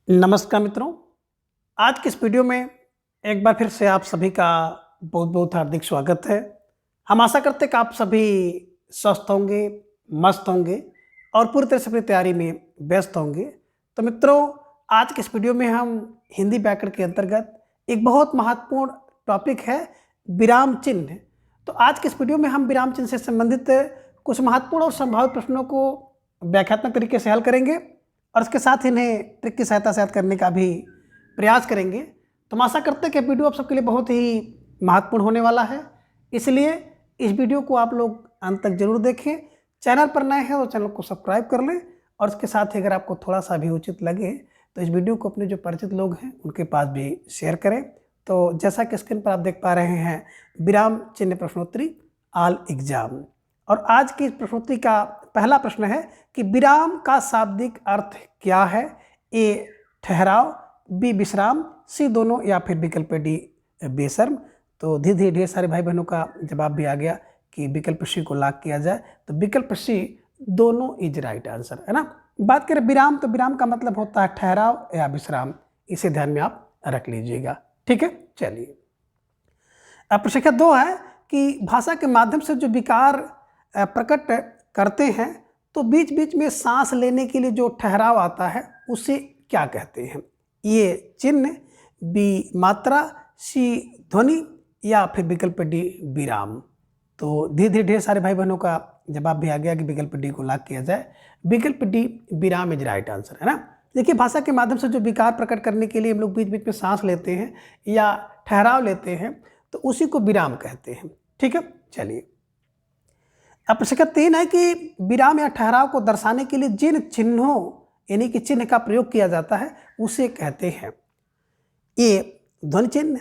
नमस्कार मित्रों। आज के इस वीडियो में एक बार फिर से आप सभी का बहुत बहुत हार्दिक स्वागत है। हम आशा करते हैं कि आप सभी स्वस्थ होंगे, मस्त होंगे और पूरी तरह से अपनी तैयारी में व्यस्त होंगे। तो मित्रों, आज के इस वीडियो में हम हिंदी व्याकरण के अंतर्गत एक बहुत महत्वपूर्ण टॉपिक है विराम चिन्ह। तो आज के इस वीडियो में हम विराम चिन्ह से संबंधित कुछ महत्वपूर्ण और संभावित प्रश्नों को व्याख्यात्मक तरीके से हल करेंगे और इसके साथ इन्हें ट्रिक की सहायता से याद करने का भी प्रयास करेंगे। तो हम आशा करते हैं कि वीडियो आप सबके लिए बहुत ही महत्वपूर्ण होने वाला है, इसलिए इस वीडियो को आप लोग अंत तक जरूर देखें। चैनल पर नए हैं तो चैनल को सब्सक्राइब कर लें और इसके साथ ही अगर आपको थोड़ा सा भी उचित लगे तो इस वीडियो को अपने जो परिचित लोग हैं उनके पास भी शेयर करें। तो जैसा कि स्क्रीन पर आप देख पा रहे हैं, विराम चिन्ह प्रश्नोत्तरी ऑल एग्जाम, और आज की प्रश्नोत्तरी का पहला प्रश्न है कि विराम का शाब्दिक अर्थ क्या है? ए ठहराव, बी विश्राम, सी दोनों, या फिर विकल्प डी बेशर्म। तो धीरे धीरे ढेर सारे भाई बहनों का जवाब भी आ गया कि विकल्प सी को लॉक किया जाए। तो विकल्प सी दोनों इज राइट आंसर है ना। बात करें विराम, तो विराम का मतलब होता है ठहराव या विश्राम, इसे ध्यान में आप रख लीजिएगा। ठीक है, चलिए। अब प्रश्न 2 है कि भाषा के माध्यम से जो विकार प्रकट करते हैं तो बीच बीच में सांस लेने के लिए जो ठहराव आता है उसे क्या कहते हैं? ये चिन्ह, बी मात्रा, सी ध्वनि, या फिर विकल्प डी विराम। तो धीरे धीरे ढेर सारे भाई बहनों का जवाब भी आ गया कि विकल्प डी को लॉक किया जाए। विकल्प डी विराम इज राइट आंसर है ना। देखिए, भाषा के माध्यम से जो विकार प्रकट करने के लिए हम लोग बीच बीच में सांस लेते हैं या ठहराव लेते हैं तो उसी को विराम कहते हैं। ठीक है, चलिए। अब प्रश्न 3 है कि विराम या ठहराव को दर्शाने के लिए जिन चिन्हों यानी कि चिन्ह का प्रयोग किया जाता है उसे कहते हैं? ए ध्वनि चिन्ह,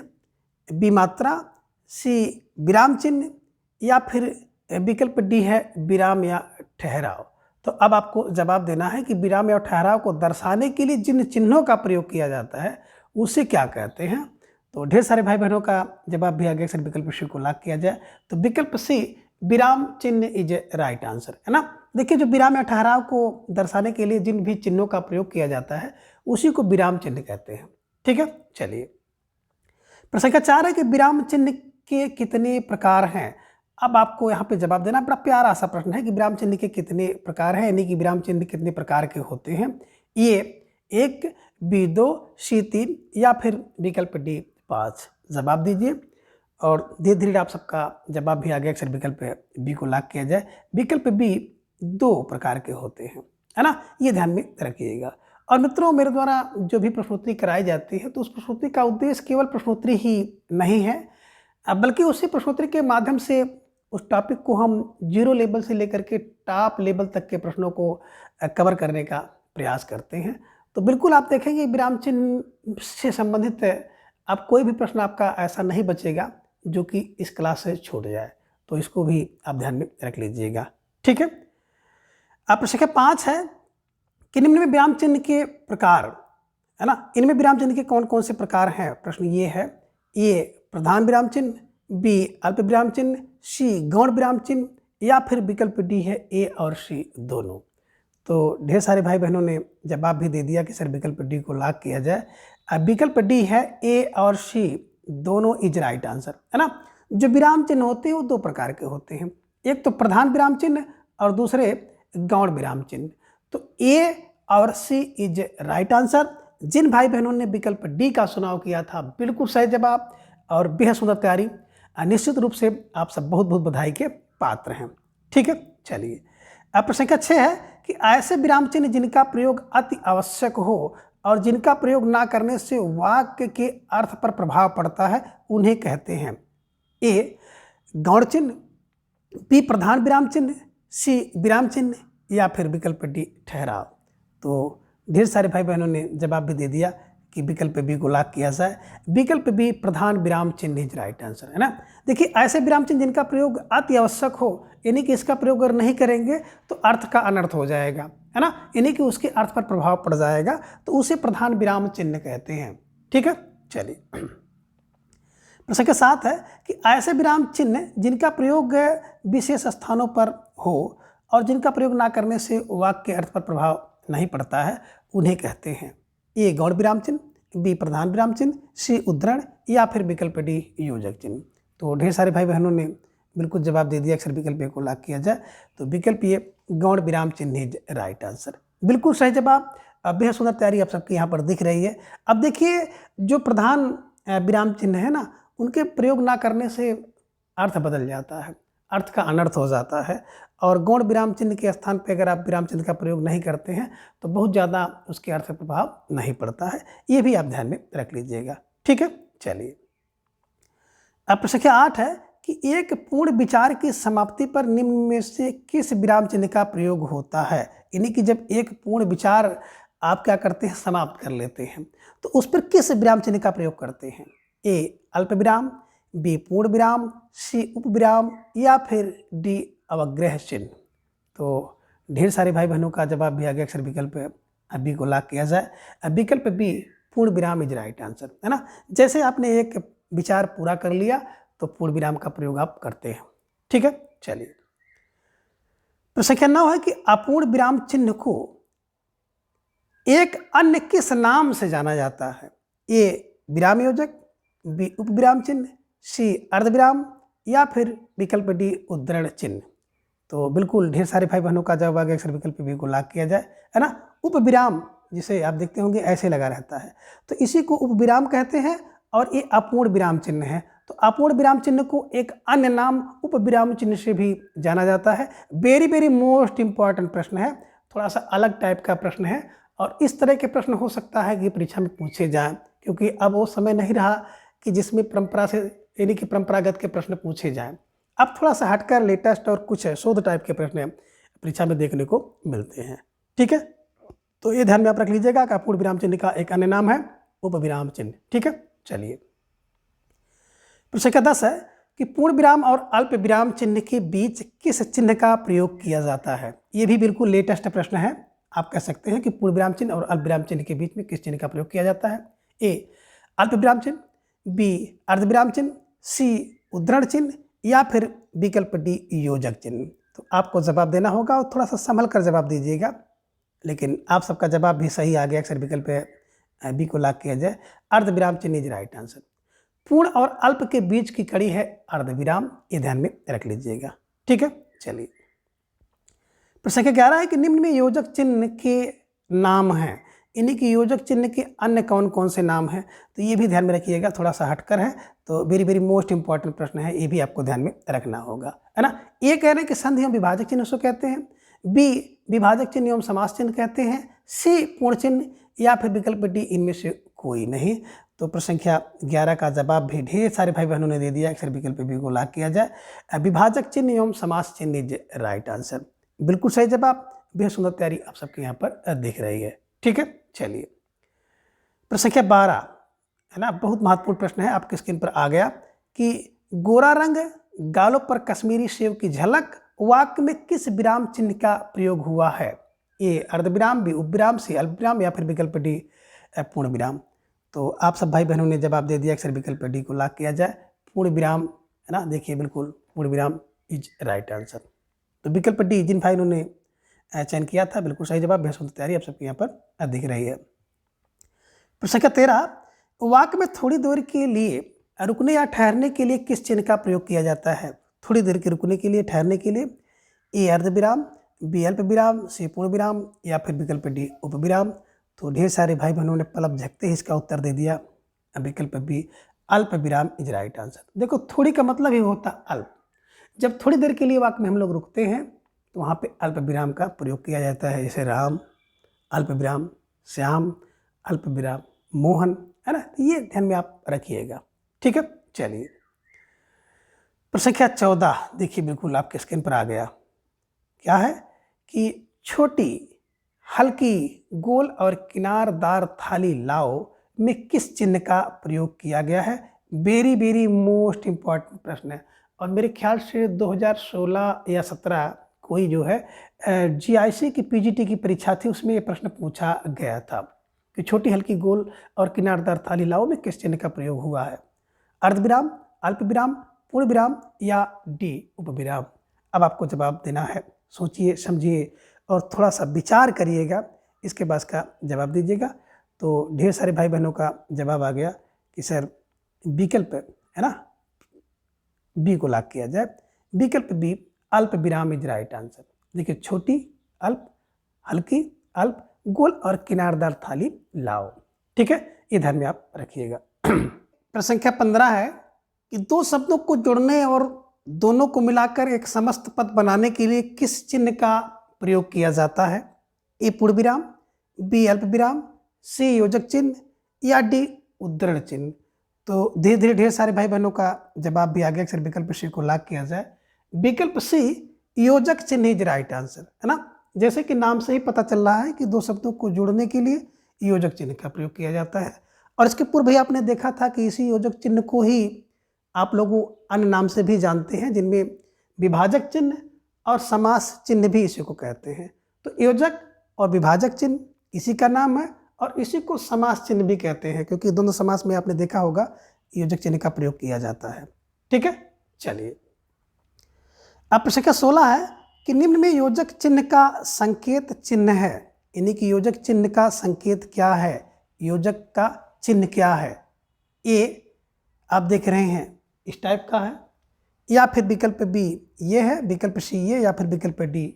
बी मात्रा, सी विराम चिन्ह, या फिर विकल्प डी है विराम या ठहराव। तो अब आपको जवाब देना है कि विराम या ठहराव को दर्शाने के लिए जिन चिन्हों का प्रयोग किया जाता है उसे क्या कहते हैं? तो ढेर सारे भाई बहनों का जवाब भी आ गया सर विकल्प सी को लॉक किया जाए। तो विकल्प सी विराम चिन्ह इज राइट आंसर है ना। देखिए, जो विराम या ठहराव को दर्शाने के लिए जिन भी चिन्हों का प्रयोग किया जाता है उसी को विराम चिन्ह कहते हैं। ठीक है, चलिए। प्रश्न 4 है कि विराम चिन्ह के कितने प्रकार हैं? अब आपको यहाँ पे जवाब देना। बड़ा प्यारा सा प्रश्न है कि विराम चिन्ह के कितने प्रकार हैं, यानी कि विराम चिन्ह कितने प्रकार के होते हैं? ये 1, बी 2, सी 3, या फिर विकल्प डी 5। जवाब दीजिए और धीरे धीरे आप सबका जवाब भी आ गया अक्सर विकल्प बी को लॉक किया जाए। विकल्प बी 2 प्रकार के होते हैं, है ना, ये ध्यान में रखिएगा। और मित्रों, मेरे द्वारा जो भी प्रश्नोत्तरी कराई जाती है तो उस प्रश्नोत्तरी का उद्देश्य केवल प्रश्नोत्तरी ही नहीं है, बल्कि उसी प्रश्नोत्तरी के माध्यम से उस टॉपिक को हम 0 लेवल से लेकर के टॉप लेवल तक के प्रश्नों को कवर करने का प्रयास करते हैं। तो बिल्कुल आप देखेंगे विराम चिन्ह से संबंधित अब कोई भी प्रश्न आपका ऐसा नहीं बचेगा जो कि इस क्लास से छूट जाए, तो इसको भी आप ध्यान में रख लीजिएगा। ठीक है। अब प्रश्न 5 है कि निम्न में विराम चिन्ह के प्रकार, है ना, इनमें विराम चिन्ह के कौन कौन से प्रकार हैं? प्रश्न ये है। ए प्रधान विराम चिन्ह, बी अल्प विराम चिन्ह, सी गौण विराम चिन्ह, या फिर विकल्प डी है ए और सी दोनों। तो ढेर सारे भाई बहनों ने जवाब भी दे दिया कि सर विकल्प डी को लॉक किया जाए। अब विकल्प डी है ए और सी दोनों इज राइट आंसर, है ना। जो विराम चिन्ह होते हैं वो 2 प्रकार के होते हैं, एक तो प्रधान विराम चिन्ह और दूसरे गौण विराम चिन्ह। तो ए और सी इज राइट आंसर। जिन भाई बहनों ने विकल्प डी का चुनाव किया था बिल्कुल सही जवाब और बेहद सुंदर तैयारी, निश्चित रूप से आप सब बहुत बहुत बधाई के पात्र हैं। ठीक है, चलिए। अब प्रश्न 6 है कि ऐसे विराम चिन्ह जिनका प्रयोग अति आवश्यक हो और जिनका प्रयोग ना करने से वाक्य के अर्थ पर प्रभाव पड़ता है उन्हें कहते हैं? ए गौण चिन्ह, बी प्रधान विराम चिन्ह, सी विराम चिन्ह, या फिर विकल्प डी ठहराव। तो ढेर सारे भाई बहनों ने जवाब भी दे दिया कि विकल्प बी को लॉक किया जाए। विकल्प बी प्रधान विराम चिन्ह इज राइट आंसर, है ना। देखिए, ऐसे विराम चिन्ह जिनका प्रयोग अति आवश्यक हो, यानी कि इसका प्रयोग अगर नहीं करेंगे तो अर्थ का अनर्थ हो जाएगा, है ना, यानी कि उसके अर्थ पर प्रभाव पड़ जाएगा, तो उसे प्रधान विराम चिन्ह कहते हैं। ठीक है, चलिए। प्रश्न 7 है कि ऐसे विराम चिन्ह जिनका प्रयोग विशेष स्थानों पर हो और जिनका प्रयोग ना करने से वाक्य के अर्थ पर प्रभाव नहीं पड़ता है उन्हें कहते हैं? ए गौण विराम चिन्ह, बी प्रधान विराम चिन्ह, सी उद्धरण या फिर विकल्प डी योजक चिन्ह। तो ढेर सारे भाई बहनों ने बिल्कुल जवाब दे दिया। अक्सर विकल्प ए को लॉक किया जाए तो विकल्प ये गौण विराम चिन्ह इज राइट आंसर। बिल्कुल सही जवाब। बेहद सुंदर तैयारी आप सबकी यहाँ पर दिख रही है। अब देखिए जो प्रधान विराम चिन्ह है ना, उनके प्रयोग ना करने से अर्थ बदल जाता है, अर्थ का अनर्थ हो जाता है। और गौण विराम चिन्ह के स्थान पर अगर आप विराम चिन्ह का प्रयोग नहीं करते हैं तो बहुत ज़्यादा उसके अर्थ पर प्रभाव नहीं पड़ता है। ये भी आप ध्यान में रख लीजिएगा। ठीक है, चलिए अब प्रश्न संख्या 8 है कि एक पूर्ण विचार की समाप्ति पर निम्न में से किस विराम चिन्ह का प्रयोग होता है। यानी कि जब एक पूर्ण विचार आप क्या करते हैं, समाप्त कर लेते हैं, तो उस पर किस विराम चिन्ह का प्रयोग करते हैं। ए अल्प विराम, बी पूर्ण विराम, सी उप विराम या फिर डी अवग्रह चिन्ह। तो ढेर सारे भाई बहनों का जवाब भी आ गया। अक्सर विकल्प बी को लॉक किया जाए। विकल्प बी पूर्ण विराम इज राइट आंसर, है ना। जैसे आपने एक विचार पूरा कर लिया तो पूर्ण विराम का प्रयोग आप करते हैं। ठीक है, चलिए प्रश्न संख्या 9 है कि अपूर्ण विराम चिन्ह को एक अन्य किस नाम से जाना जाता है। ए विराम योजक, बी उप विराम चिन्ह, सी अर्धविराम या फिर विकल्प डी उद्धरण चिन्ह। तो बिल्कुल ढेर सारे भाई बहनों का जवाब आ गया। अक्सर विकल्प बी को लॉक किया जाए, है ना। उप विराम जिसे आप देखते होंगे ऐसे लगा रहता है, तो इसी को उप विराम कहते हैं और ये अपूर्ण विराम चिन्ह है। तो अपूर्ण विराम चिन्ह को एक अन्य नाम उप विराम चिन्ह से भी जाना जाता है। वेरी वेरी मोस्ट इंपॉर्टेंट प्रश्न है, थोड़ा सा अलग टाइप का प्रश्न है और इस तरह के प्रश्न हो सकता है कि परीक्षा में पूछे जाएं, क्योंकि अब वो समय नहीं रहा कि जिसमें परंपरा से यानी कि परंपरागत के प्रश्न पूछे जाएं। अब थोड़ा सा हटकर लेटेस्ट और कुछ शोध टाइप के प्रश्न परीक्षा में देखने को मिलते हैं। ठीक है, तो ये ध्यान में आप रख लीजिएगा कि अपूर्ण विराम चिन्ह का एक अन्य नाम है उप विराम चिन्ह। ठीक है, चलिए प्रश्न संख्या 10 है कि पूर्ण विराम और अल्प विराम चिन्ह के बीच किस चिन्ह का प्रयोग किया जाता है। ये भी बिल्कुल लेटेस्ट प्रश्न है। आप कह सकते हैं कि पूर्ण विराम चिन्ह और अल्प विराम चिन्ह के बीच में किस चिन्ह का प्रयोग किया जाता है। ए अल्प विराम चिन्ह, बी अर्धविराम चिन्ह, सी उद्धरण चिन्ह या फिर विकल्प डी योजक चिन्ह। तो आपको जवाब देना होगा और थोड़ा सा संभल कर जवाब दीजिएगा, लेकिन आप सबका जवाब भी सही आ गया। अक्सर विकल्प बी को लॉक किया जाए। अर्धविराम चिन्ह इज राइट आंसर। पूर्ण और अल्प के बीच की कड़ी है अर्धविराम, ये ध्यान में रख लीजिएगा। ठीक है, चलिए प्रश्न संख्या 11 है कि निम्न में योजक चिन्ह के नाम हैं, इन्हीं की योजक चिन्ह के अन्य कौन कौन से नाम हैं। तो ये भी ध्यान में रखिएगा, थोड़ा सा हटकर है, तो वेरी वेरी मोस्ट इंपॉर्टेंट प्रश्न है, ये भी आपको ध्यान में रखना होगा, है ना। ये कह रहे हैं कि संधि एवं विभाजक चिन्ह उसको कहते हैं, बी विभाजक चिन्ह एवं समास चिन्ह कहते हैं, सी पूर्ण चिन्ह या फिर विकल्प डी इनमें से कोई नहीं। तो प्रश्न संख्या 11 का जवाब भी ढेर सारे भाई बहनों ने दे दिया। अक्सर विकल्प बी को लॉक किया जाए। विभाजक चिन्ह एवं समास चिन्ह इज राइट आंसर। बिल्कुल सही जवाब। बेहद सुंदर तैयारी आप सबके यहाँ पर दिख रही है। ठीक है, चलिए प्रश्न संख्या 12 है ना, बहुत महत्वपूर्ण प्रश्न है, आपके स्क्रीन पर आ गया कि गोरा रंग गालों पर कश्मीरी सेव की झलक वाक्य में किस विराम चिन्ह का प्रयोग हुआ है। ए अर्धविराम, बी उपविराम, सी अल्पविराम या फिर विकल्प डी पूर्ण विराम। तो आप सब भाई बहनों ने जवाब दे दिया। अक्सर विकल्प डी को लॉक किया जाए। पूर्ण विराम, है ना, देखिए बिल्कुल पूर्ण विराम इज राइट आंसर। तो विकल्प डी जिन भाई ने चयन किया था बिल्कुल सही जवाब। बेहद सुंदर तैयारी आप सबके यहाँ पर दिख रही है। प्रश्न संख्या 13, वाक्य में थोड़ी देर के लिए रुकने या ठहरने के लिए किस चिन्ह का प्रयोग किया जाता है। थोड़ी देर के रुकने के लिए, ठहरने के लिए ए अर्धविराम, बी अल्प विराम, सी पूर्ण विराम या फिर विकल्प डी उपविराम। तो ढेर सारे भाई बहनों ने पलक झपकते ही इसका उत्तर दे दिया। विकल्प बी अल्प विराम इज राइट आंसर। देखो थोड़ी का मतलब ही होता अल्प। जब थोड़ी देर के लिए वाक्य में हम लोग रुकते हैं तो वहाँ पे अल्प विराम का प्रयोग किया जाता है, जैसे राम अल्प विराम, श्याम अल्प विराम, मोहन, है ना। तो ये ध्यान में आप रखिएगा। ठीक है, चलिए प्रश्न संख्या 14 देखिए बिल्कुल आपके स्क्रीन पर आ गया। क्या है कि छोटी हल्की गोल और किनारदार थाली लाओ में किस चिन्ह का प्रयोग किया गया है। वेरी वेरी मोस्ट इम्पॉर्टेंट प्रश्न है और मेरे ख्याल से 2016 या 17 कोई जो है GIC की PGT की परीक्षा थी, उसमें ये प्रश्न पूछा गया था कि छोटी हल्की गोल और किनारदार थाली लाओ में किस चिन्ह का प्रयोग हुआ है। अर्धविराम, अल्पविराम, पूर्ण विराम या डी उपविराम। अब आपको जवाब देना है, सोचिए समझिए और थोड़ा सा विचार करिएगा, इसके बाद का जवाब दीजिएगा। तो ढेर सारे भाई बहनों का जवाब आ गया कि सर विकल्प है ना, बी को लॉक किया जाए। विकल्प बी अल्प विराम इज राइट आंसर। देखिए, छोटी अल्प, हल्की अल्प, गोल और किनारदार थाली लाओ। ठीक है, ये ध्यान में आप रखिएगा। प्रश्न संख्या 15 है कि दो शब्दों को जोड़ने और दोनों को मिलाकर एक समस्त पद बनाने के लिए किस चिन्ह का प्रयोग किया जाता है? ए पूर्ण विराम, बी अल्प विराम, सी योजक चिन्ह या डी उद्धरण चिन्ह। तो धीरे धीरे ढेर सारे भाई बहनों का जवाब भी आ गया। अक्सर विकल्प सी को लॉक किया जाए। विकल्प सी योजक चिन्ह इज राइट आंसर, है ना। जैसे कि नाम से ही पता चल रहा है कि दो शब्दों को जोड़ने के लिए योजक चिन्ह का प्रयोग किया जाता है। और इसके पूर्व भी आपने देखा था कि इसी योजक चिन्ह को ही आप लोगों अन्य नाम से भी जानते हैं, जिनमें विभाजक चिन्ह और समास चिन्ह भी इसी को कहते हैं। तो योजक और विभाजक चिन्ह इसी का नाम है और इसी को समास चिन्ह भी कहते हैं, क्योंकि दोनों समास में आपने देखा होगा योजक चिन्ह का प्रयोग किया जाता है। ठीक है, चलिए अब प्रश्न संख्या 16 है कि निम्न में योजक चिन्ह का संकेत चिन्ह है, यानी कि योजक चिन्ह का संकेत क्या है, योजक का चिन्ह क्या है? ए आप देख रहे हैं इस टाइप का है, या फिर विकल्प बी ये है, विकल्प सी ये, या फिर विकल्प डी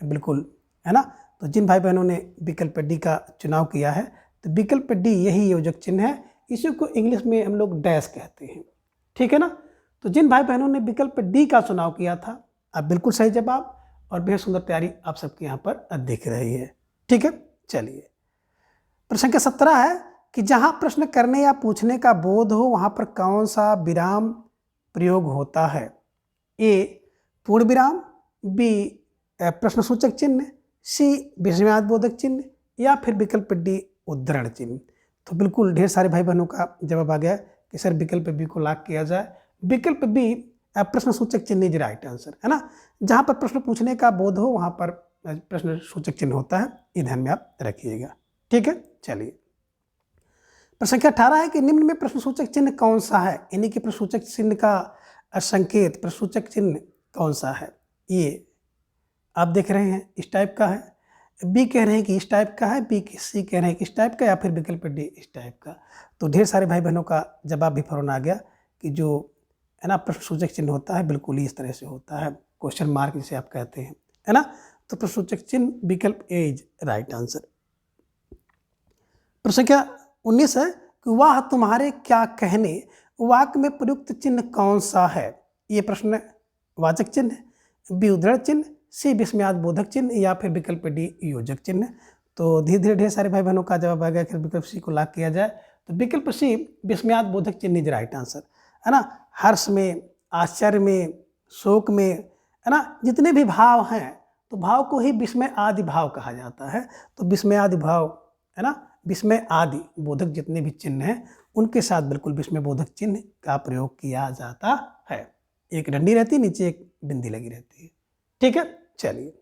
बिल्कुल, है ना। तो जिन भाई बहनों ने विकल्प डी का चुनाव किया है तो विकल्प डी यही योजक चिन्ह है। इसी को इंग्लिश में हम लोग डैश कहते हैं। ठीक है ना। तो जिन भाई बहनों ने विकल्प डी का चुनाव किया था, अब बिल्कुल सही जवाब और बेहद सुंदर तैयारी आप सबके यहाँ पर दिख रही है। ठीक है, चलिए प्रश्न संख्या 17 है कि जहाँ प्रश्न करने या पूछने का बोध हो वहाँ पर कौन सा विराम प्रयोग होता है? ए पूर्ण विराम, बी प्रश्नसूचक चिन्ह, सी विस्मयादिबोधक चिन्ह या फिर विकल्प डी उद्धरण चिन्ह। तो बिल्कुल ढेर सारे भाई बहनों का जवाब आ गया कि सर विकल्प बी को लॉक किया जाए। विकल्प बी प्रश्नसूचक चिन्ह इज राइट आंसर, है ना। जहाँ पर प्रश्न पूछने का बोध हो वहाँ पर प्रश्नसूचक चिन्ह होता है, ये ध्यान में आप रखिएगा। ठीक है, चलिए प्रश्न संख्या 18 है कि निम्न में प्रश्नसूचक चिन्ह कौन सा है, यानी कि प्रश्नसूचक चिन्ह का संकेत प्रश्नसूचक चिन्ह कौन सा है? ये आप देख रहे हैं इस टाइप का है, बी कह रहे हैं कि इस टाइप का है, बी सी कह रहे हैं कि इस टाइप का, या फिर विकल्प डी इस टाइप का। तो ढेर सारे भाई बहनों का जवाब भी फौरन आ गया कि जो है ना प्रश्नसूचक चिन्ह होता है बिल्कुल ही इस तरह से होता है, क्वेश्चन मार्क जिसे आप कहते हैं, है ना। तो प्रश्नसूचक चिन्ह विकल्प ए इज राइट आंसर। प्रश्न संख्या 19 है कि वह तुम्हारे क्या कहने वाक्य में प्रयुक्त चिन्ह कौन सा है? ये प्रश्न वाचक चिन्ह, बी उद्धरण चिन्ह, सी विस्मयादिबोधक चिन्ह या फिर विकल्प डी योजक चिन्ह। तो धीरे धीरे ढेर सारे भाई बहनों का जवाब आ गया कि विकल्प सी को लॉक किया जाए। तो विकल्प सी विस्मयादिबोधक चिन्ह इज राइट आंसर, है ना। हर्ष में, आश्चर्य में, शोक में, है ना, जितने भी भाव हैं तो भाव को ही विस्मय आदि भाव कहा जाता है। तो विस्मय आदि भाव, है ना, विस्मय आदि बोधक जितने भी चिन्ह हैं उनके साथ बिल्कुल विस्मय बोधक चिन्ह का प्रयोग किया जाता है। एक डंडी रहती है, नीचे एक बिंदी लगी रहती है। ठीक है, चलिए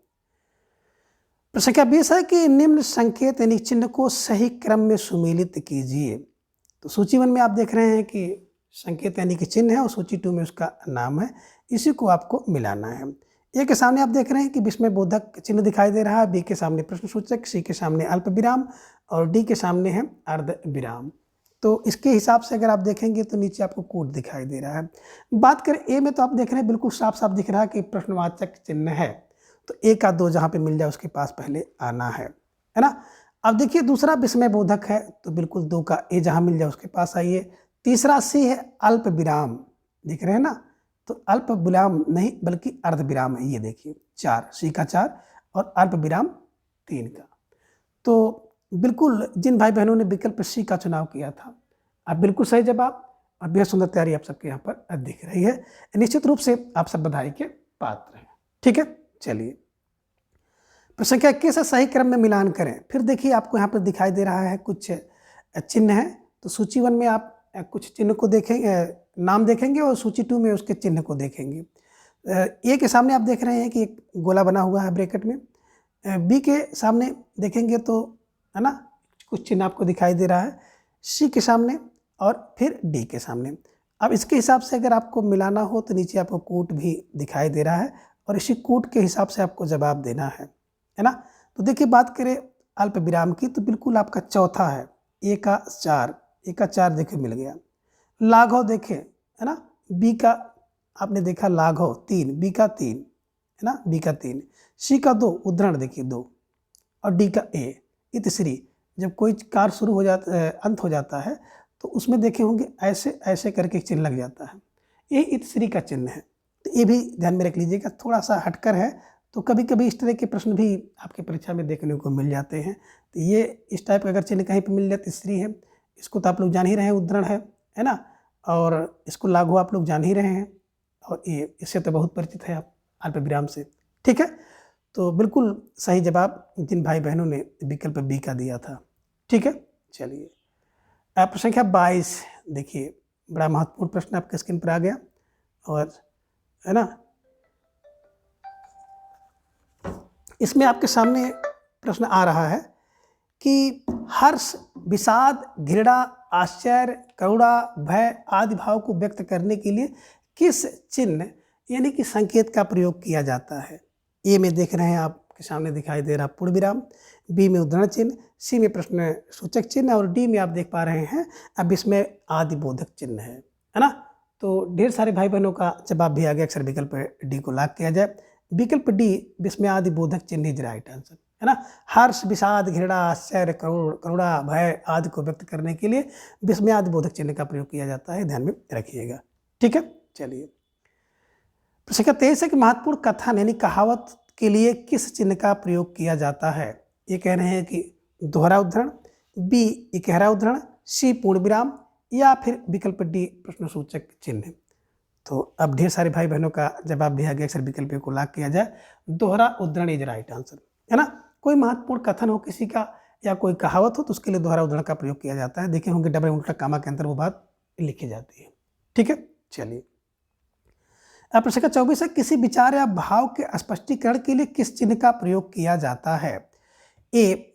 प्रश्न संख्या 20 है कि निम्न संकेत यानी चिन्ह को सही क्रम में सुमेलित कीजिए। तो सूची 1 में आप देख रहे हैं कि संकेत यानी कि चिन्ह है और सूची 2 में उसका नाम है, इसी को आपको मिलाना है। ए के सामने आप देख रहे हैं कि विस्मय बोधक चिन्ह दिखाई दे रहा है, बी के सामने प्रश्नसूचक, सी के सामने अल्प विराम और डी के सामने है अर्ध विराम। तो इसके हिसाब से अगर आप देखेंगे तो नीचे आपको कोड दिखाई दे रहा है। बात करें ए में तो आप देख रहे हैं बिल्कुल साफ साफ दिख रहा है कि प्रश्नवाचक चिन्ह है, तो ए का 2 जहाँ पे मिल जाए उसके पास पहले आना है ना। अब देखिए दूसरा विस्मय बोधक है तो बिल्कुल 2 का ए जहाँ मिल जाए उसके पास आइए। तीसरा सी है अल्प विराम, दिख रहे हैं ना, तो अल्प विराम नहीं बल्कि अर्ध विराम है। ये देखिए 4, सी का 4 और अल्प विराम 3 का। तो बिल्कुल जिन भाई बहनों ने विकल्प सी का चुनाव किया था, अब बिल्कुल सही जवाब और बेहद सुंदर तैयारी आप सबके यहाँ पर दिख रही है। निश्चित रूप से आप सब बधाई के पात्र हैं। ठीक है, चलिए प्रश्न संख्या 21 से सही क्रम में मिलान करें। फिर देखिए आपको यहाँ पर दिखाई दे रहा है कुछ चिन्ह है, तो सूची 1 में आप कुछ चिन्ह को देखेंगे, नाम देखेंगे और सूची 2 में उसके चिन्ह को देखेंगे। ए के सामने आप देख रहे हैं कि एक गोला बना हुआ है ब्रैकेट में, बी के सामने देखेंगे तो है ना कुछ चिन्ह आपको दिखाई दे रहा है, सी के सामने और फिर डी के सामने। अब इसके हिसाब से अगर आपको मिलाना हो तो नीचे आपको कोट भी दिखाई दे रहा है और इसी कोट के हिसाब से आपको जवाब देना है ना। तो देखिए बात करें अल्प विराम की तो बिल्कुल आपका चौथा है, ए का 4, ए का 4 देखिए मिल गया। लाघव देखें, है ना, बी का आपने देखा लाघव 3, बी का 3, है ना, बी का 3, सी का 2, उद्धरण देखिए 2, और डी का ए। इतश्री, जब कोई कार्य शुरू हो जाता अंत हो जाता है तो उसमें देखे होंगे ऐसे ऐसे करके एक चिन्ह लग जाता है, ये इतश्री का चिन्ह है। तो ये भी ध्यान में रख लीजिएगा, थोड़ा सा हटकर है, तो कभी कभी इस तरह के प्रश्न भी आपके परीक्षा में देखने को मिल जाते हैं। तो ये इस टाइप का अगर चिन्ह कहीं पर मिल जाए, तिसरी है, इसको तो आप लोग जान ही रहे हैं, उद्धरण है ना, और इसको लागू आप लोग जान ही रहे हैं, और ये इससे तो बहुत परिचित है आप अल्पविराम से। ठीक है, तो बिल्कुल सही जवाब जिन भाई बहनों ने विकल्प बी का दिया था। ठीक है, चलिए प्रश्न संख्या 22 देखिए, बड़ा महत्वपूर्ण प्रश्न आपके स्क्रीन पर आ गया, और है ना, इसमें आपके सामने प्रश्न आ रहा है कि हर्ष, विषाद, घृणा, आश्चर्य, करुणा, भय आदि भाव को व्यक्त करने के लिए किस चिन्ह यानी कि संकेत का प्रयोग किया जाता है। ए में देख रहे हैं आपके सामने दिखाई दे रहा पूर्ण विराम, बी में उद्धरण चिन्ह, सी में प्रश्न सूचक चिन्ह, और डी में आप देख पा रहे हैं अब इसमें आदि बोधक चिन्ह है ना। तो ढेर सारे भाई बहनों का जवाब भी आ गया, अक्सर विकल्प डी को लॉक किया जाए। विकल्प डी विस्मय आदि बोधक चिन्ह इज राइट आंसर, है ना। हर्ष, विषाद, घृणा, आश्चर्य, करुणा, भय आदि को व्यक्त करने के लिए विस्मय आदि बोधक चिन्ह का प्रयोग किया जाता है, ध्यान में रखिएगा। ठीक है, चलिए प्रश्न का 23 है कि महत्वपूर्ण कथन यानी कहावत के लिए किस चिन्ह का प्रयोग किया जाता है। ये कह रहे हैं कि दोहरा उद्धरण, बी इकहरा उद्धरण, सी पूर्ण विराम, या फिर विकल्प डी प्रश्न सूचक चिन्ह। तो अब ढेर सारे भाई बहनों का जवाब भी आ गया, अक्सर विकल्प को लॉक किया जाए, दोहरा उद्धरण इज राइट आंसर, है ना। कोई महत्वपूर्ण कथन हो किसी का या कोई कहावत हो तो उसके लिए दोहरा उद्धरण का प्रयोग किया जाता है। देखे होंगे डबल उल्टा कामा के अंदर वो बात लिखी जाती है। ठीक है, चलिए प्रश्न का 24 है किसी विचार या भाव के स्पष्टीकरण के लिए किस चिन्ह का प्रयोग किया जाता है। ए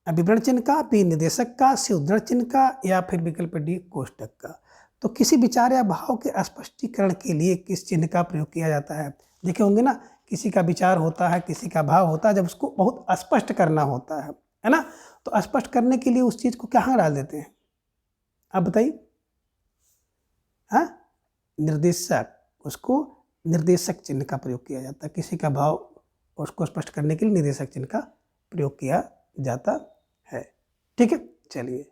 विवरण चिन्ह का, बी निर्देशक का, सी उद्धरण चिन्ह का, या फिर विकल्प डी कोष्टक का। तो किसी विचार या भाव के स्पष्टीकरण के लिए किस चिन्ह का प्रयोग किया जाता है। देखे होंगे ना, किसी का विचार होता है, किसी का भाव होता है, जब उसको बहुत स्पष्ट करना होता है ना, तो स्पष्ट करने के लिए उस चीज को कहाँ डाल देते हैं, आप बताइए। हाँ, निर्देशक, उसको निर्देशक चिन्ह का प्रयोग किया जाता है। किसी का भाव उसको स्पष्ट करने के लिए निर्देशक चिन्ह का प्रयोग किया जाता है। ठीक है, चलिए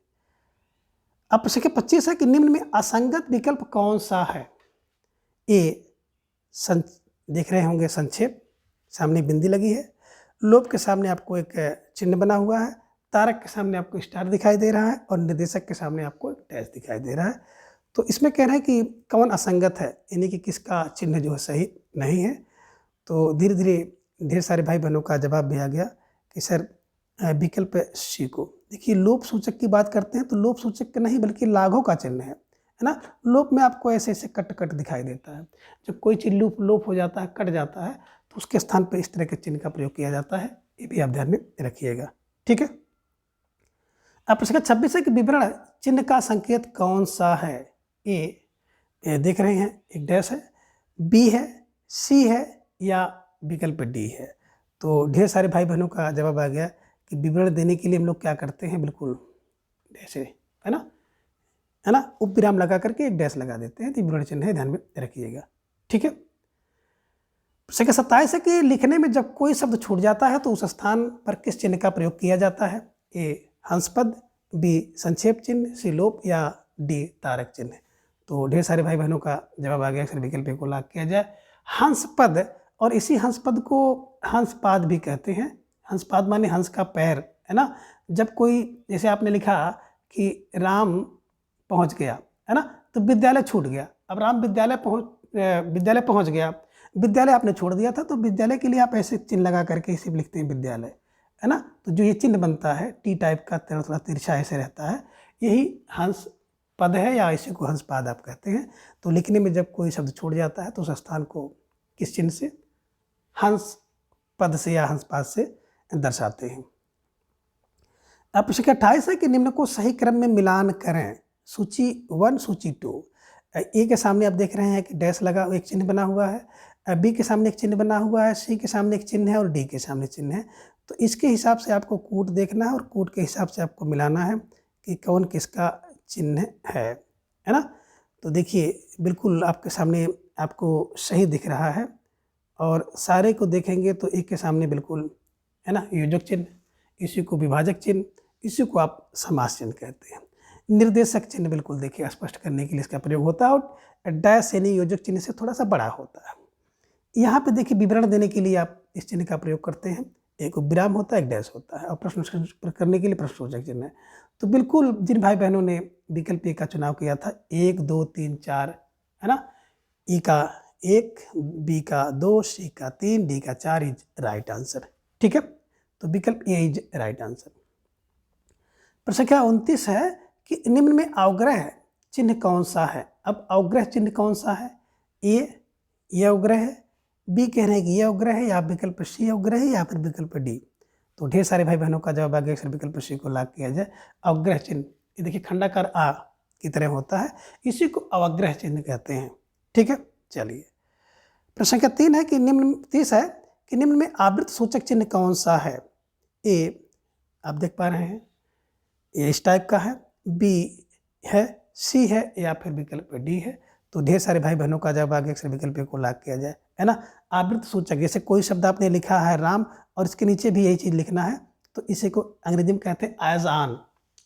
अब प्रश्न के 25 है कि निम्न में असंगत विकल्प कौन सा है। ए देख रहे होंगे संक्षेप, सामने बिंदी लगी है, लोभ के सामने आपको एक चिन्ह बना हुआ है, तारक के सामने आपको स्टार दिखाई दे रहा है, और निर्देशक के सामने आपको एक डैश दिखाई दे रहा है। तो इसमें कह रहे हैं कि कौन असंगत है, यानी कि किसका चिन्ह जो है सही नहीं है। तो धीरे धीरे ढेर सारे भाई बहनों का जवाब भी आ गया कि सर विकल्प सी को। देखिए लोभ सूचक की बात करते हैं तो लोभ सूचक का नहीं बल्कि लाघव का चिन्ह है ना। लोभ में आपको ऐसे ऐसे कट कट दिखाई देता है, जब कोई चीज लोप हो जाता है, कट जाता है, तो उसके स्थान पर इस तरह के चिन्ह का प्रयोग किया जाता है। ये भी आप ध्यान में रखिएगा। ठीक है, अब प्रश्न 26 है कि विवरण चिन्ह का संकेत कौन सा है। ए देख रहे हैं एक डैश है, बी है, सी है, या विकल्प डी है। तो ढेर सारे भाई बहनों का जवाब आ गया कि विवरण देने के लिए हम लोग क्या करते हैं, बिल्कुल ऐसे, है ना, उप विराम लगा करके एक डैश लगा देते हैं, तो विवरण चिन्ह है, ध्यान में रखिएगा। ठीक है, प्रश्न 27 है कि लिखने में जब कोई शब्द छूट जाता है तो उस स्थान पर किस चिन्ह का प्रयोग किया जाता है। ए हंसपद, बी संक्षेप चिन्ह, सी लोप, या डी तारक चिन्ह। तो ढेर सारे भाई बहनों का जवाब आ गया, अक्सर विकल्प को लॉक किया जाए। हंसपद, और इसी हंसपद को हंसपाद भी कहते हैं। हंसपाद माने हंस का पैर, है ना। जब कोई, जैसे आपने लिखा कि राम पहुंच गया, है ना, तो विद्यालय छूट गया। अब राम विद्यालय पहुंच गया, विद्यालय आपने छोड़ दिया था, तो विद्यालय के लिए आप ऐसे चिन्ह लगा करके इसे लिखते हैं विद्यालय, है ना। तो जो ये चिन्ह बनता है टी टाइप का, थोड़ा तिरछा ऐसे रहता है, यही हंस पद है, या इसी को हंसपाद आप कहते हैं। तो लिखने में जब कोई शब्द छोड़ जाता है तो उस स्थान को किस चिन्ह से, हंस पद से या हंसपाद से दर्शाते हैं। अब प्रश्न 28 है कि निम्न को सही क्रम में मिलान करें। सूची 1 सूची 2। ए के सामने आप देख रहे हैं कि डैश लगा, एक चिन्ह बना हुआ है, बी के सामने एक चिन्ह बना हुआ है, सी के सामने एक चिन्ह है, और डी के सामने चिन्ह है। तो इसके हिसाब से आपको कूट देखना है और कूट के हिसाब से आपको मिलाना है कि कौन किसका चिन्ह है ना। तो देखिए बिल्कुल आपके सामने आपको सही दिख रहा है, और सारे को देखेंगे तो एक के सामने बिल्कुल है ना योजक चिन्ह, इसी को विभाजक चिन्ह, इसी को आप समास चिन्ह कहते हैं। निर्देशक चिन्ह बिल्कुल देखिए स्पष्ट करने के लिए इसका प्रयोग होता है, और डैश यानी योजक चिन्ह से थोड़ा सा बड़ा होता है। यहाँ पे देखिए विवरण देने के लिए आप इस चिन्ह का प्रयोग करते हैं, एक विराम होता है, एक डैश होता है, और प्रश्न करने के लिए प्रश्नसूचक चिन्ह है। तो बिल्कुल जिन भाई बहनों ने विकल्प ए का चुनाव किया था, 1 2 3 4 है ना, ई का 1, बी का 2, सी का 3, डी का 4 इज राइट आंसर। ठीक है, तो विकल्प ए इज राइट आंसर। प्रश्न संख्या 29 है कि निम्न में अवग्रह चिन्ह कौन सा है। अब अवग्रह चिन्ह कौन सा है, ये अवग्रह है, बी कह रहे हैं कि ये अवग्रह है, या विकल्प सी अवग्रह है, या फिर विकल्प डी। तो ढेर सारे भाई बहनों का जवाब आ गया, सर विकल्प सी को लाग किया जाए। अवग्रह चिन्ह ये देखिए खंडाकार आ की तरह होता है, इसी को अवग्रह चिन्ह कहते हैं। ठीक है, चलिए प्रश्न संख्या 3 है कि निम्न 30 है कि निम्न में आवृत्त सूचक चिन्ह कौन सा है। ए आप देख पा रहे हैं ये इस टाइप का है, बी है, सी है, या फिर विकल्प डी है। तो ढेर सारे भाई बहनों का जवाब आगे अक्सर विकल्प को लाग किया जाए, है ना। आवृत्त सूचक जैसे कोई शब्द आपने लिखा है राम, और इसके नीचे भी यही चीज़ लिखना है, तो इसे को अंग्रेजी में कहते हैं एज ऑन,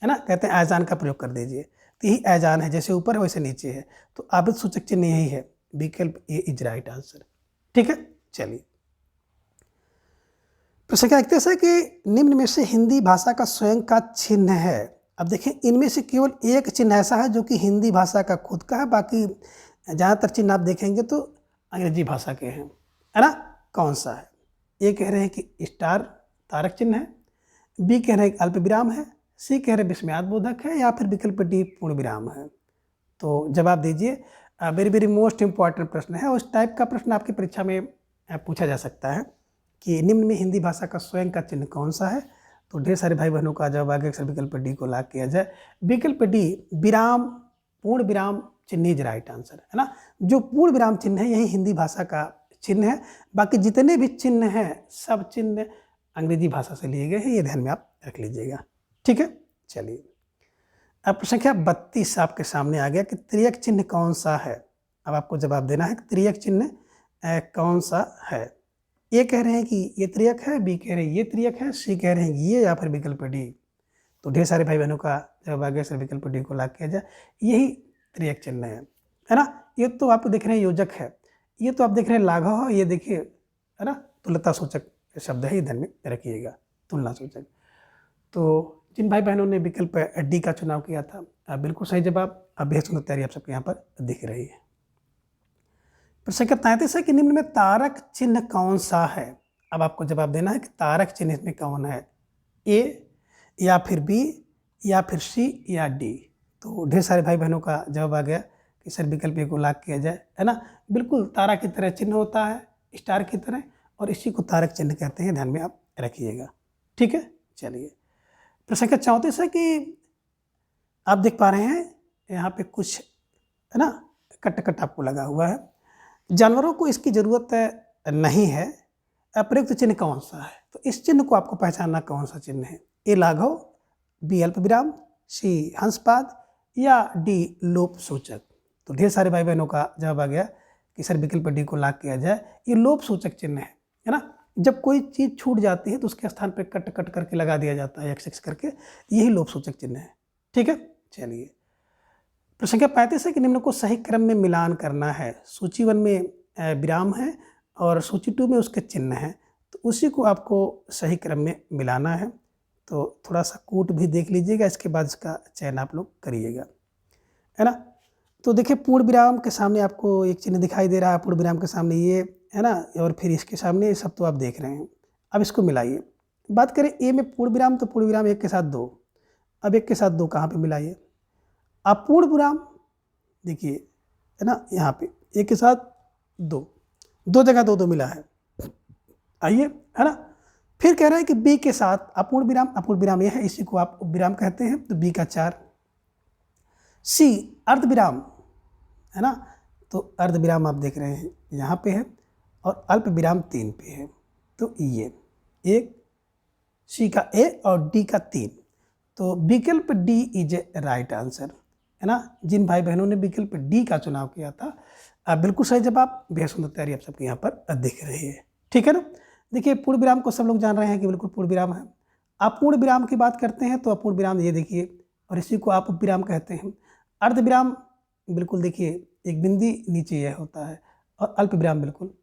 है ना, कहते हैं एज ऑन का प्रयोग कर दीजिए। तो यही एज ऑन है, जैसे ऊपर है वैसे नीचे है, तो आवृत्त सूचक चिन्ह यही है, विकल्प ए इज राइट आंसर। ठीक है, चलिए प्रश्न क्या लिखते हैं कि निम्न में से हिंदी भाषा का स्वयं का चिन्ह है। अब देखें इनमें से केवल एक चिन्ह ऐसा है जो कि हिंदी भाषा का खुद का है, बाकी ज़्यादातर चिन्ह आप देखेंगे तो अंग्रेजी भाषा के हैं, है ना। कौन सा है, ए कह रहे हैं कि स्टार तारक चिन्ह है, बी कह रहे हैं अल्प विराम है, सी कह रहे हैं विस्मयाद बोधक है, या फिर विकल्प डी पूर्ण विराम है। तो जवाब दीजिए। वेरी वेरी मोस्ट इंपॉर्टेंट प्रश्न है, उस टाइप का प्रश्न आपकी परीक्षा में पूछा जा सकता है कि निम्न में हिंदी भाषा का स्वयं का चिन्ह कौन सा है। तो ढेर सारे भाई बहनों का जवाब आगे अक्सर विकल्प डी को लाग किया जाए। विकल्प डी विराम पूर्ण विराम चिन्ह इज राइट आंसर, है ना। जो पूर्ण विराम चिन्ह है यही हिंदी भाषा का चिन्ह है, बाकी जितने भी चिन्ह हैं सब चिन्ह अंग्रेजी भाषा से लिए गए हैं, ये ध्यान में आप रख लीजिएगा। ठीक है, चलिए अब प्रश्न संख्या 32 आपके सामने आ गया कि त्रियक चिन्ह कौन सा है। अब आपको जवाब देना है कि त्रियक चिन्ह कौन सा है। ए कह रहे हैं कि ये त्रियक है, बी कह रहे हैं ये त्रियक है, सी कह रहे हैं कि ये, या फिर विकल्प डी। तो ढेर सारे भाई बहनों का जवाब आ गया सर विकल्प डी को लाग किया जाए, यही त्रियक चिन्ह है ना। ये तो आप देख रहे हैं योजक है, ये तो आप देख रहे हैं लाघव है, ये देखिए है ना तुल्यता सूचक शब्द है, ये ध्यान में रखिएगा, तुलना सूचक। तो जिन भाई बहनों ने विकल्प डी का चुनाव किया था बिल्कुल सही जवाब। अब बेहद सुंदर तैयारी आप सबके यहाँ पर दिख रही है। प्रश्न संख्या 33 है कि निम्न में तारक चिन्ह कौन सा है। अब आपको जवाब देना है कि तारक चिन्ह इसमें कौन है, ए या फिर बी या फिर सी या डी। तो ढेर सारे भाई बहनों का जवाब आ गया कि सर विकल्प ए को लाग किया जाए, है ना। बिल्कुल तारा की तरह चिन्ह होता है, स्टार की तरह, और इसी को तारक चिन्ह कहते हैं, ध्यान में आप रखिएगा। ठीक है, चलिए प्रश्न संख्या 34 है कि आप देख पा रहे हैं यहाँ पे कुछ है ना कट कट आपको लगा हुआ है। जानवरों को इसकी ज़रूरत नहीं है, अप्रयुक्त चिन्ह कौन सा है। तो इस चिन्ह को आपको पहचानना कौन सा चिन्ह है, ए लाघव, बी अल्प विराम, सी हंसपाद, या डी लोप सूचक। तो ढेर सारे भाई बहनों का जवाब आ गया कि सर विकल्प डी को लाग किया जाए, ये लोप सूचक चिन्ह है ना। जब कोई चीज़ छूट जाती है तो उसके स्थान पर कट कट करके लगा दिया जाता है, एक्स करके, यही लोप सूचक चिन्ह है। ठीक है, चलिए प्रश्न संख्या 35 है कि निम्न को सही क्रम में मिलान करना है। सूची 1 में विराम है और सूची 2 में उसके चिन्ह हैं, तो उसी को आपको सही क्रम में मिलाना है। तो थोड़ा सा कूट भी देख लीजिएगा, इसके बाद इसका चयन आप लोग करिएगा, है ना। तो देखिए पूर्ण विराम के सामने आपको एक चिन्ह दिखाई दे रहा है, पूर्ण विराम के सामने ये है ना, और फिर इसके सामने ये सब तो आप देख रहे हैं। अब इसको मिलाइए। बात करें ए में पूर्ण विराम, तो पूर्ण विराम एक के साथ दो, अब एक के साथ दो कहाँ पे मिलाइए, अपूर्ण विराम देखिए है ना, यहाँ पे एक के साथ दो जगह दो मिला है, आइए है ना। फिर कह रहे हैं कि बी के साथ अपूर्ण विराम यह है, इसी को आप विराम कहते हैं, तो बी का 4। सी अर्ध विराम है ना, तो अर्ध विराम आप देख रहे हैं यहाँ पे है, और अल्प विराम 3 पे है, तो ये एक, सी का ए और डी का 3। तो विकल्प D is a right answer, है ना। जिन भाई बहनों ने विकल्प डी का चुनाव किया था, बिल्कुल सही जवाब। बेहद सुंदर तैयारी आप सबके यहाँ पर दिख रही है, ठीक है ना। देखिए पूर्ण विराम को सब लोग जान रहे हैं कि बिल्कुल पूर्ण विराम है। अपूर्ण विराम की बात करते हैं तो अपूर्ण विराम ये देखिए, और इसी को आप विराम कहते हैं। अर्ध विराम बिल्कुल देखिए एक बिंदी नीचे यह होता है, और अल्प विराम बिल्कुल।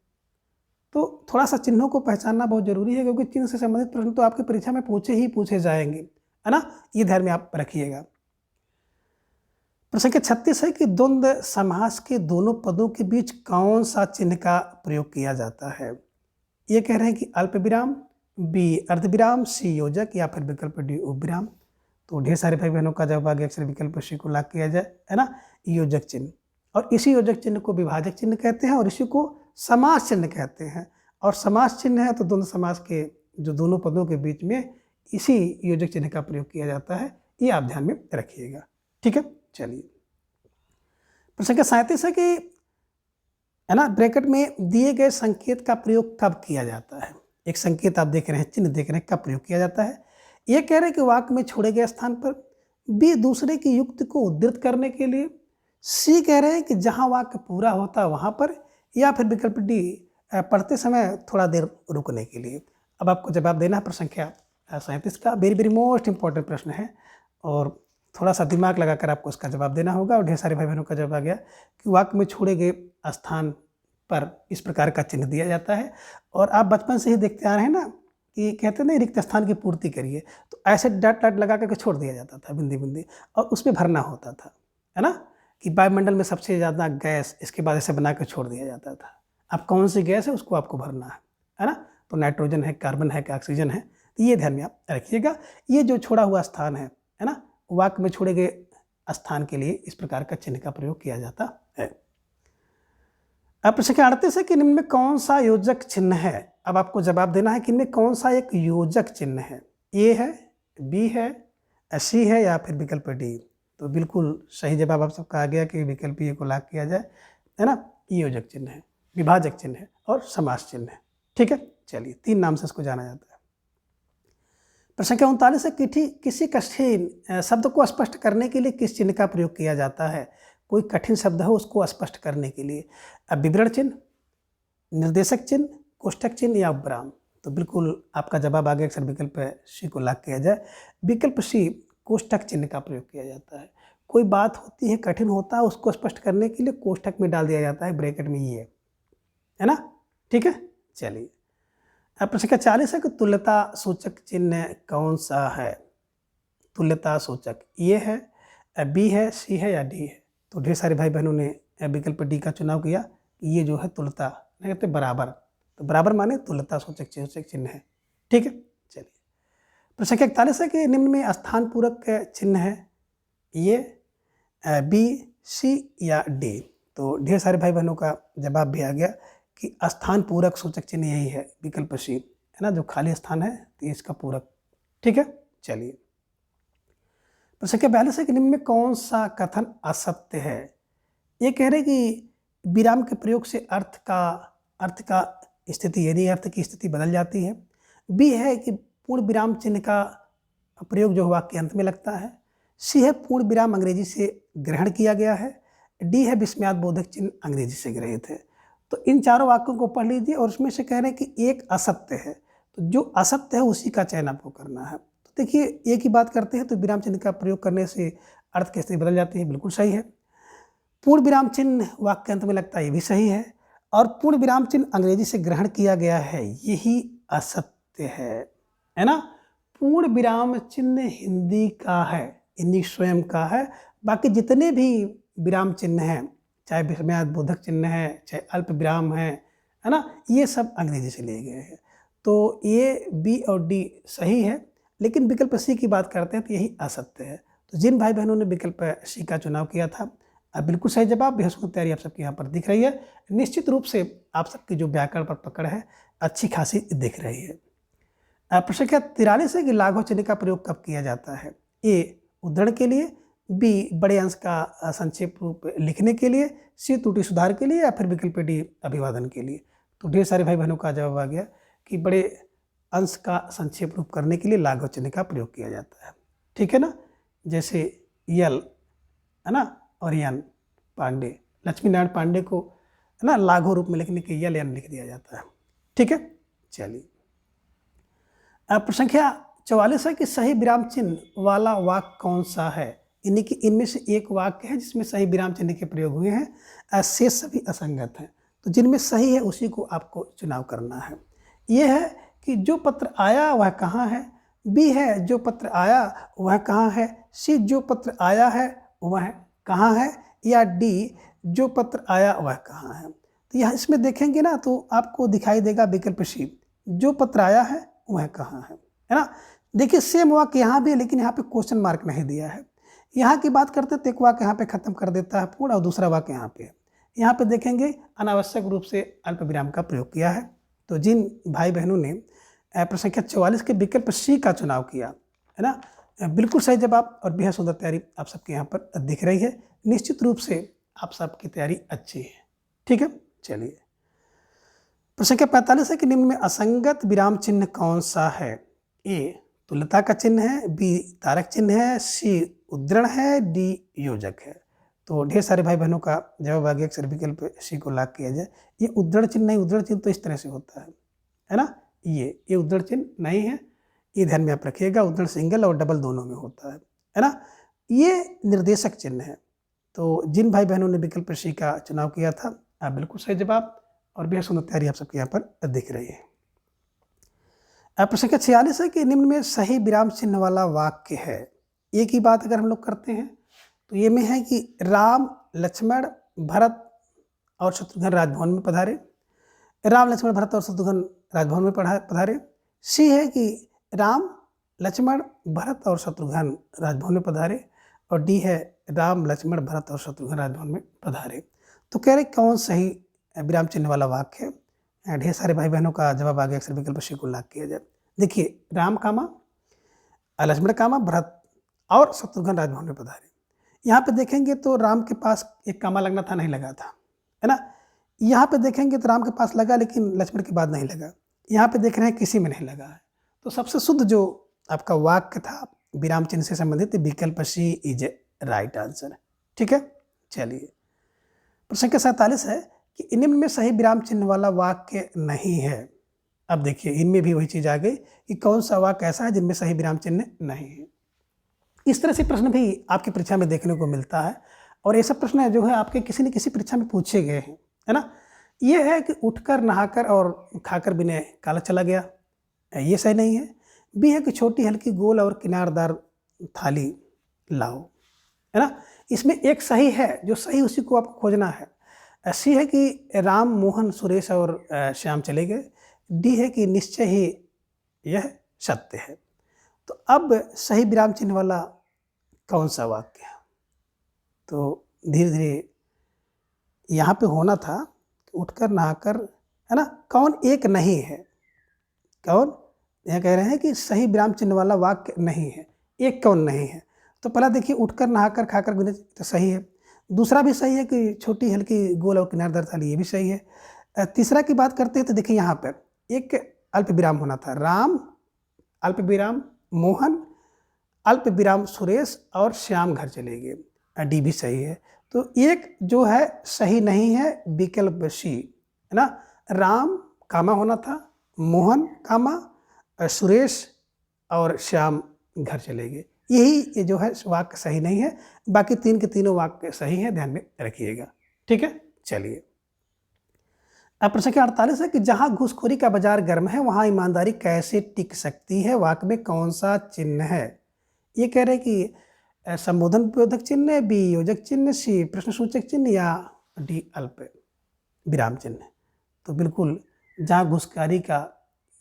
तो थोड़ा सा चिन्हों को पहचानना बहुत जरूरी है, क्योंकि चिन्ह से संबंधित प्रश्न तो आपकी परीक्षा में पूछे जाएंगे, है ना। ये ध्यान में आप रखिएगा। प्रश्न संख्या 36 है कि द्वंद्व समास के दोनों पदों के बीच कौन सा चिन्ह का प्रयोग किया जाता है। ये कह रहे हैं कि अल्प विराम, बी अर्धविराम, सी योजक, या फिर विकल्प डी उपविराम। तो ढेर सारे भाई बहनों का जवाब आ गया, अक्सर विकल्प सी को लॉक किया जाए, है ना, योजक चिन्ह। और इसी योजक चिन्ह को विभाजक चिन्ह कहते हैं, और इसी को समास चिन्ह कहते हैं। और समास चिन्ह है तो द्वंद्व समास के जो दोनों पदों के बीच में इसी योजक चिन्ह का प्रयोग किया जाता है, ये आप ध्यान में रखिएगा, ठीक है। चलिए प्रश्न संख्या 37 है कि, है ना, ब्रैकेट में दिए गए संकेत का प्रयोग कब किया जाता है। एक संकेत आप देख रहे हैं, चिन्ह देख रहे हैं, कब प्रयोग किया जाता है। ये कह रहे हैं कि वाक्य में छोड़े गए स्थान पर, बी दूसरे की युक्ति को उद्धृत करने के लिए, सी कह रहे हैं कि जहां वाक्य पूरा होता है वहां पर, या फिर विकल्प डी पढ़ते समय थोड़ा देर रुकने के लिए। अब आपको जवाब देना है प्रश्न संख्या 37 का। वेरी वेरी मोस्ट इंपॉर्टेंट प्रश्न है, और थोड़ा सा दिमाग लगाकर आपको इसका जवाब देना होगा। और ढेर सारे भाई बहनों का जवाब आ गया कि वाक्य में छोड़े गए स्थान पर इस प्रकार का चिन्ह दिया जाता है। और आप बचपन से ही देखते आ रहे हैं ना कि कहते नहीं रिक्त स्थान की पूर्ति करिए, तो ऐसे डट डट लगा करके छोड़ दिया जाता था, बिंदी बिंदी, और उसमें भरना होता था, है ना, कि वायुमंडल में सबसे ज़्यादा गैस, इसके बाद ऐसे बना कर छोड़ दिया जाता था। अब कौन सी गैस है उसको आपको भरना है ना। तो नाइट्रोजन है, कार्बन है, कि ऑक्सीजन है, तो ये ध्यान में आप रखिएगा। ये जो छोड़ा हुआ स्थान है ना, वाक्य में छोड़े गए स्थान के लिए इस प्रकार का चिन्ह का प्रयोग किया जाता है। अब प्रश्न संख्या 38 है कि निम्न में कौन सा योजक चिन्ह है। अब आपको जवाब देना है कि इनमें कौन सा एक योजक चिन्ह है। ए है, बी है, सी है, या फिर विकल्प डी। तो बिल्कुल सही जवाब आप सबका आ गया कि विकल्प ए को लॉक किया जाए, है ना। ये योजक चिन्ह है, विभाजक चिन्ह है, और समास चिन्ह है, ठीक है। चलिए 3 नाम से इसको जाना जाता है। प्रश्न संख्या 39 है कि किसी कठिन शब्द को स्पष्ट करने के लिए किस चिन्ह का प्रयोग किया जाता है। कोई कठिन शब्द हो उसको स्पष्ट करने के लिए। अब विवरण चिन्ह, निर्देशक चिन्ह, कोष्ठक चिन्ह, या उपविराम। तो बिल्कुल आपका जवाब आ गया, अक्सर विकल्प सी को लॉक किया जाए। विकल्प सी कोष्ठक चिन्ह का प्रयोग किया जाता है। कोई बात होती है, कठिन होता है, उसको स्पष्ट करने के लिए कोष्ठक में डाल दिया जाता है, ब्रैकेट में ये, है ना, ठीक है। चलिए अब प्रश्न संख्या 40 है कि तुल्यता सूचक चिन्ह कौन सा है। तुल्यता सूचक ये है, बी है, सी है, या डी है। तो ढेर सारे भाई बहनों ने विकल्प डी का चुनाव किया। ये जो है तुल्यता, नहीं कहते बराबर, तो बराबर माने तुल्यता सूचक चिन्ह है, ठीक है। चलिए प्रश्न संख्या 41 है कि निम्न में स्थान पूरक चिन्ह है, ये बी, सी, या डी। तो ढेर सारे भाई बहनों का जवाब भी आ गया कि स्थान पूरक सूचक चिन्ह यही है, विकल्प सी, है ना, जो खाली स्थान है तो इसका पूरक, ठीक है। चलिए प्रश्न संख्या 42 है कि निम्न में कौन सा कथन असत्य है। ये कह रहे कि विराम के प्रयोग से अर्थ का स्थिति, यानी अर्थ की स्थिति बदल जाती है। बी है कि पूर्ण विराम चिन्ह का प्रयोग जो वाक्य के अंत में लगता है। सी है पूर्ण विराम अंग्रेजी से ग्रहण किया गया है। डी है विस्मयादिबोधक चिन्ह अंग्रेजी से ग्रहित है। तो इन चारों वाक्यों को पढ़ लीजिए, और उसमें से कह रहे हैं कि एक असत्य है, तो जो असत्य है उसी का चयन आपको करना है। तो देखिए एक ही बात करते हैं, तो विराम चिन्ह का प्रयोग करने से अर्थ की स्थिति बदल जाती है, बिल्कुल सही है। पूर्ण विराम चिन्ह वाक्य के अंत में लगता है, ये भी सही है। और पूर्ण विराम चिन्ह अंग्रेजी से ग्रहण किया गया है, यही असत्य है ना। पूर्ण विराम चिन्ह हिंदी का है, हिंदी स्वयं का है। बाकी जितने भी विराम चिन्ह हैं, चाहे विस्मयादिबोधक चिन्ह है, चाहे अल्प विराम है ना, ये सब अंग्रेजी से लिए गए हैं। तो ये बी और डी सही है, लेकिन विकल्प सी की बात करते हैं तो यही असत्य है। तो जिन भाई बहनों ने विकल्प सी का चुनाव किया था, बिल्कुल सही जवाब। बेहद तैयारी आप सबके यहाँ पर दिख रही है। निश्चित रूप से आप सबकी जो व्याकरण पर पकड़ है अच्छी खासी दिख रही है। प्रश्न संख्या 43 है कि लाघव चिन्ह का प्रयोग कब किया जाता है। ए उद्धरण के लिए, बी बड़े अंश का संक्षेप रूप लिखने के लिए, सी त्रुटि सुधार के लिए, या फिर विकल्प डी अभिवादन के लिए। तो ढेर सारे भाई बहनों का जवाब आ गया कि बड़े अंश का संक्षेप रूप करने के लिए लाघव चिन्ह का प्रयोग किया जाता है, ठीक है ना, जैसे यल है ना और यन पांडे, लक्ष्मी नारायण पांडे को है ना लाघव रूप में लिखने के यल यन लिख दिया जाता है। ठीक है, चलिए अब प्रश्न संख्या 44 है कि सही विराम चिन्ह वाला वाक्य कौन सा है। यानी कि इनमें से एक वाक्य है जिसमें सही विराम चिन्ह के प्रयोग हुए हैं, शेष सभी असंगत हैं। तो जिनमें सही है उसी को आपको चुनाव करना है। यह है कि जो पत्र आया वह कहाँ है, बी है जो पत्र आया वह कहाँ है, सी जो पत्र आया है वह कहाँ है, या डी जो पत्र आया वह कहाँ है। तो यहाँ इसमें देखेंगे ना तो आपको दिखाई देगा विकल्प सी, जो पत्र आया है वह कहाँ है ना। देखिए सेम वाक्य यहाँ भी है लेकिन यहाँ पे क्वेश्चन मार्क नहीं दिया है। यहाँ की बात करते तो एक वाक्य यहाँ पे खत्म कर देता है पूर्ण और दूसरा वाक्य यहाँ पे है। यहाँ पे देखेंगे अनावश्यक रूप से अल्प विराम का प्रयोग किया है। तो जिन भाई बहनों ने प्रश्न संख्या 44 के विकल्प सी का चुनाव किया है ना, बिल्कुल सही जवाब और बेहद सुंदर तैयारी आप सबके यहाँ पर दिख रही है। निश्चित रूप से आप सबकी तैयारी अच्छी है। ठीक है, चलिए प्रश्न संख्या 45 है कि निम्न में असंगत विराम चिन्ह कौन सा है। ए तुल्यता का चिन्ह है, बी तारक चिन्ह है, सी उद्धरण है, डी योजक है। तो ढेर सारे भाई बहनों का जवाब आ गया अक्सर विकल्प सी को लाग किया जाए। ये उद्धरण चिन्ह नहीं, उद्धरण चिन्ह तो इस तरह से होता है ना, ये उद्धरण चिन्ह नहीं है, ये ध्यान में आप रखिएगा। उद्धरण सिंगल और डबल दोनों में होता है ना। ये निर्देशक चिन्ह है। तो जिन भाई बहनों ने विकल्प सी का चुनाव किया था आप बिल्कुल सही जवाब और बेहद सुंदर तैयारी आप सबके यहाँ पर दिख रही है। प्रश्न संख्या 46 है कि निम्न में सही विराम चिन्ह वाला वाक्य है। एक ही बात अगर हम लोग करते हैं तो ये में है कि राम लक्ष्मण भरत और शत्रुघ्न राजभवन में पधारे, राम लक्ष्मण भरत और शत्रुघ्न राजभवन में पधारे। सी है कि राम लक्ष्मण भरत और शत्रुघ्न राजभवन में पधारे, और डी है राम लक्ष्मण भरत और शत्रुघ्न राजभवन में पधारे। तो कह रहे कौन सही विराम चिन्ह वाला वाक्य है। ढेर सारे भाई बहनों का जवाब आ गया अक्सर विकल्प सी को लाग किया जाए। देखिए राम कामा लक्ष्मण कामा भरत और शत्रुघ्न राजभवन में पधारे। यहाँ पे देखेंगे तो राम के पास एक कामा लगना था, नहीं लगा था, है ना। यहाँ पे देखेंगे तो राम के पास लगा लेकिन लक्ष्मण के बाद नहीं लगा। यहाँ पे देख रहे हैं किसी में नहीं लगा है। तो सबसे शुद्ध जो आपका वाक्य था विराम चिन्ह से संबंधित विकल्प सी इज राइट आंसर। ठीक है, चलिए प्रश्न संख्या 47 है कि निम्न में सही विराम चिन्ह वाला वाक्य नहीं है। अब देखिए इनमें भी वही चीज आ गई कि कौन सा वाक्य ऐसा है जिनमें सही विराम चिन्ह नहीं है। इस तरह से प्रश्न भी आपकी परीक्षा में देखने को मिलता है और ये सब प्रश्न जो है आपके किसी न किसी परीक्षा में पूछे गए हैं, है ना। ये है कि उठकर नहाकर और खाकर बिना काला चला गया, ये सही नहीं है। बी है कि छोटी हल्की गोल और किनारदार थाली लाओ, है ना। इसमें एक सही है, जो सही उसी को आपको खोजना है। सी है कि राम मोहन सुरेश और श्याम चले गए। डी है कि निश्चय ही यह सत्य है। तो अब सही विराम चिन्ह वाला कौन सा वाक्य है। तो धीरे धीरे यहाँ पे होना था उठकर नहाकर, है ना। कौन एक नहीं है, कौन यह कह रहे हैं कि सही विराम चिन्ह वाला वाक्य नहीं है, एक कौन नहीं है। तो पहला देखिए उठकर नहाकर खाकर बिना तो सही है। दूसरा भी सही है कि छोटी हल्की गोल और किनारदार थाली, ये भी सही है। तीसरा की बात करते हैं तो देखिए यहाँ पर एक अल्प विराम होना था, राम अल्प विराम मोहन अल्प विराम सुरेश और श्याम घर चले गए, डी भी सही है। तो एक जो है सही नहीं है विकल्प सी, है ना। राम कामा होना था, मोहन कामा सुरेश और श्याम घर चले गए, यही जो है वाक्य सही नहीं है। बाकी तीन के तीनों वाक्य सही है, ध्यान में रखिएगा। ठीक है, चलिए अब प्रश्न संख्या 48 है कि जहां घूसखोरी का बाजार गर्म है वहां ईमानदारी कैसे टिक सकती है। वाक्य में कौन सा चिन्ह है। ये कह रहे हैं कि संबोधन बोधक चिन्ह, बी योजक चिन्ह, सी प्रश्न सूचक चिन्ह, या डी अल्प विराम चिन्ह। तो बिल्कुल जहाँ घुसखोरी का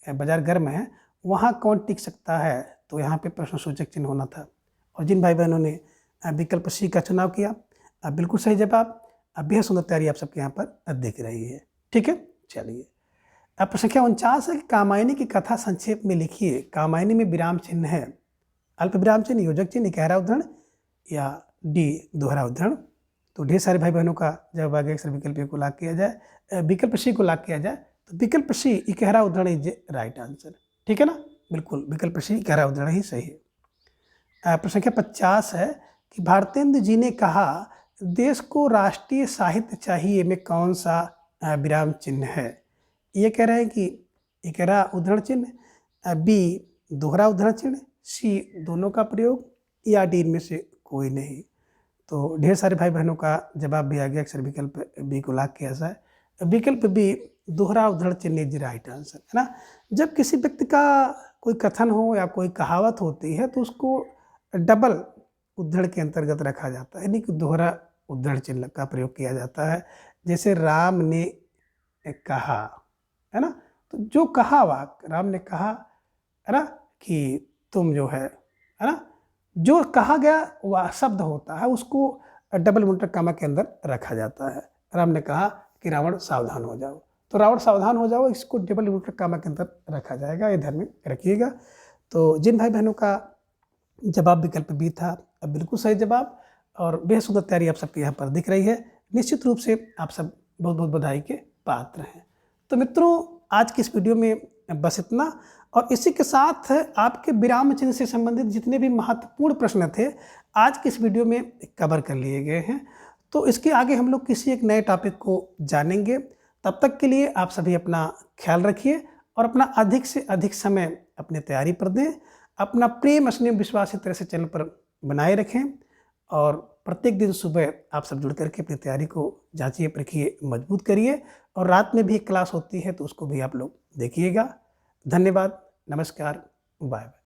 बाजार गर्म है वहाँ कौन टिक सकता है, तो यहाँ पे प्रश्न सूचक चिन्ह होना था। और जिन भाई बहनों ने विकल्प सी का चुनाव किया बिल्कुल सही जवाब। बेहद सुंदर तैयारी आप सबके यहाँ पर दिख रही है। ठीक है, चलिए अब प्रश्न संख्या 49 है कि कामायनी की कथा संक्षेप में लिखिए। कामायनी में विराम चिन्ह है, अल्प विराम चिन्ह, योजक चिन्ह, इकहरा उद्धरण, या डी दोहरा उद्धरण। तो ढेर सारे भाई बहनों का जब आगे अक्सर विकल्प को लाग किया जाए, विकल्प सी को लाग किया जाए तो विकल्प सी इकहरा उद्धरण इज राइट आंसर। ठीक है ना, बिल्कुल विकल्प सी इकहरा उद्धरण ही सही है। प्रश्न संख्या 50 है कि भारतेंदु जी ने कहा देश को राष्ट्रीय साहित्य चाहिए में कौन सा विराम चिन्ह है। ये कह रहे हैं कि एक रहा उद्धरण चिन्ह, बी दोहरा उद्धरण चिन्ह, सी दोनों का प्रयोग, या डी इनमें से कोई नहीं। तो ढेर सारे भाई बहनों का जवाब भी आ गया। अक्सर विकल्प बी को लाख के ऐसा है। विकल्प बी दोहरा उद्धरण चिन्ह इज राइट आंसर, है ना। जब किसी व्यक्ति का कोई कथन हो या कोई कहावत होती है तो उसको डबल उद्धरण के अंतर्गत रखा जाता है, यानी कि दोहरा उद्धरण चिन्ह का प्रयोग किया जाता है। जैसे राम ने कहा, है ना, तो जो कहा वाक्य राम ने कहा, है ना, कि तुम जो है ना, जो कहा गया वह शब्द होता है उसको डबल इन्वर्टेड कॉमा के अंदर रखा जाता है। राम ने कहा कि रावण सावधान हो जाओ, तो रावण सावधान हो जाओ इसको डबल इन्वर्टेड कॉमा के अंदर रखा जाएगा, ये ध्यान में रखिएगा। तो जिन भाई बहनों का जवाब विकल्प बी था, अब बिल्कुल सही जवाब और बेहद सुंदर तैयारी आप सबके यहाँ पर दिख रही है। निश्चित रूप से आप सब बहुत बहुत बधाई के पात्र हैं। तो मित्रों, आज की इस वीडियो में बस इतना, और इसी के साथ आपके विराम चिन्ह से संबंधित जितने भी महत्वपूर्ण प्रश्न थे आज की इस वीडियो में कवर कर लिए गए हैं। तो इसके आगे हम लोग किसी एक नए टॉपिक को जानेंगे। तब तक के लिए आप सभी अपना ख्याल रखिए और अपना अधिक से अधिक समय अपनी तैयारी पर दें। अपना प्रेम स्नेह विश्वास इस तरह से चैनल पर बनाए रखें और प्रत्येक दिन सुबह आप सब जुड़ करके अपनी तैयारी को जांचिए, परखिए, मजबूत करिए। और रात में भी एक क्लास होती है तो उसको भी आप लोग देखिएगा। धन्यवाद, नमस्कार, बाय बाय।